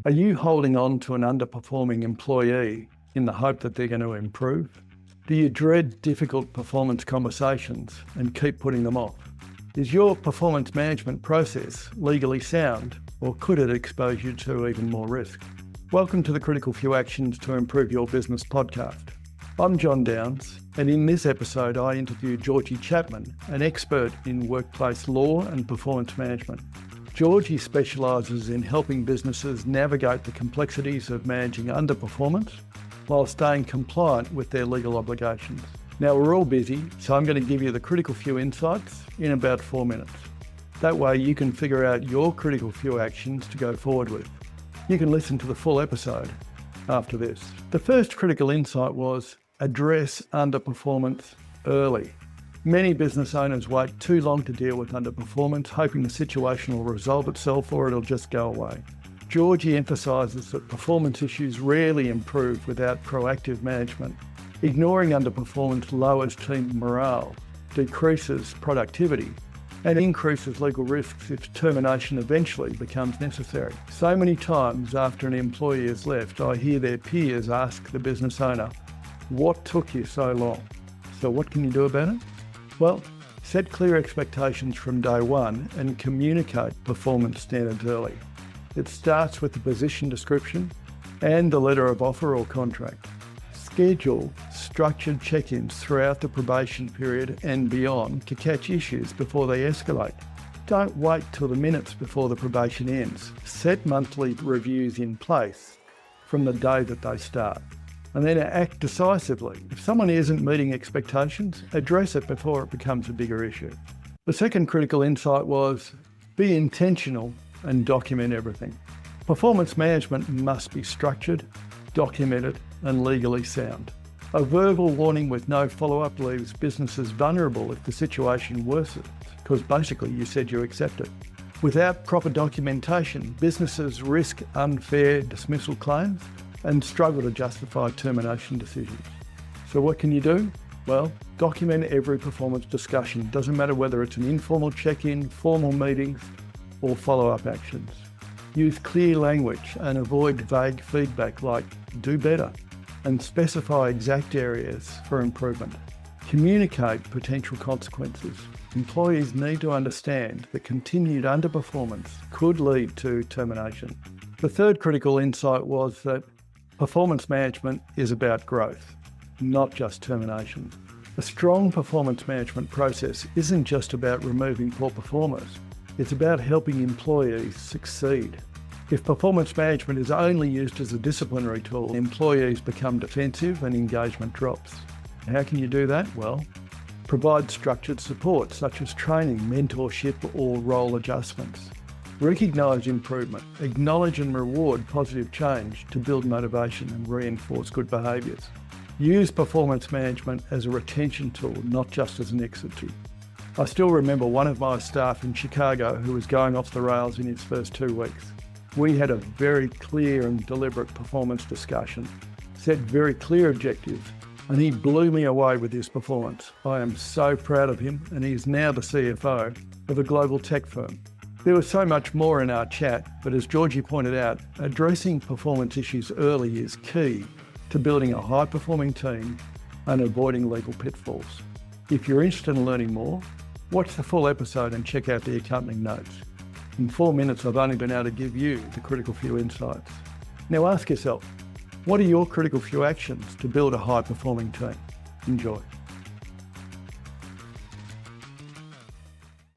Are you holding on to an underperforming employee in the hope that they're going to improve? Do you dread difficult performance conversations and keep putting them off? Is your performance management process legally sound, or could it expose you to even more risk? Welcome to the Critical Few Actions to Improve Your Business podcast. I'm John Downs, and in this episode I interview Georgie Chapman, an expert in workplace law and performance management. Georgie specialises in helping businesses navigate the complexities of managing underperformance while staying compliant with their legal obligations. Now, we're all busy, so I'm going to give you the critical few insights in about 4 minutes. That way you can figure out your critical few actions to go forward with. You can listen to the full episode after this. The first critical insight was address underperformance early. Many business owners wait too long to deal with underperformance, hoping the situation will resolve itself or it'll just go away. Georgie emphasises that performance issues rarely improve without proactive management. Ignoring underperformance lowers team morale, decreases productivity, and increases legal risks if termination eventually becomes necessary. So many times after an employee has left, I hear their peers ask the business owner, "What took you so long?" So what can you do about it? Well, set clear expectations from day one and communicate performance standards early. It starts with the position description and the letter of offer or contract. Schedule structured check-ins throughout the probation period and beyond to catch issues before they escalate. Don't wait till the minutes before the probation ends. Set monthly reviews in place from the day that they start. And then act decisively. If someone isn't meeting expectations, address it before it becomes a bigger issue. The second critical insight was be intentional and document everything. Performance management must be structured, documented, and legally sound. A verbal warning with no follow-up leaves businesses vulnerable if the situation worsens, because basically you said you accept it. Without proper documentation, businesses risk unfair dismissal claims and struggle to justify termination decisions. So what can you do? Well, document every performance discussion. Doesn't matter whether it's an informal check-in, formal meetings, or follow-up actions. Use clear language and avoid vague feedback like do better, and specify exact areas for improvement. Communicate potential consequences. Employees need to understand that continued underperformance could lead to termination. The third critical insight was that performance management is about growth, not just termination. A strong performance management process isn't just about removing poor performers. It's about helping employees succeed. If performance management is only used as a disciplinary tool, employees become defensive and engagement drops. How can you do that? Well, provide structured support such as training, mentorship, or role adjustments. Recognise improvement, acknowledge and reward positive change to build motivation and reinforce good behaviours. Use performance management as a retention tool, not just as an exit tool. I still remember one of my staff in Chicago who was going off the rails in his first 2 weeks. We had a very clear and deliberate performance discussion, set very clear objectives, and he blew me away with his performance. I am so proud of him, and he is now the CFO of a global tech firm. There was so much more in our chat, but as Georgie pointed out, addressing performance issues early is key to building a high-performing team and avoiding legal pitfalls. If you're interested in learning more, watch the full episode and check out the accompanying notes. In 4 minutes, I've only been able to give you the critical few insights. Now ask yourself, what are your critical few actions to build a high-performing team? Enjoy.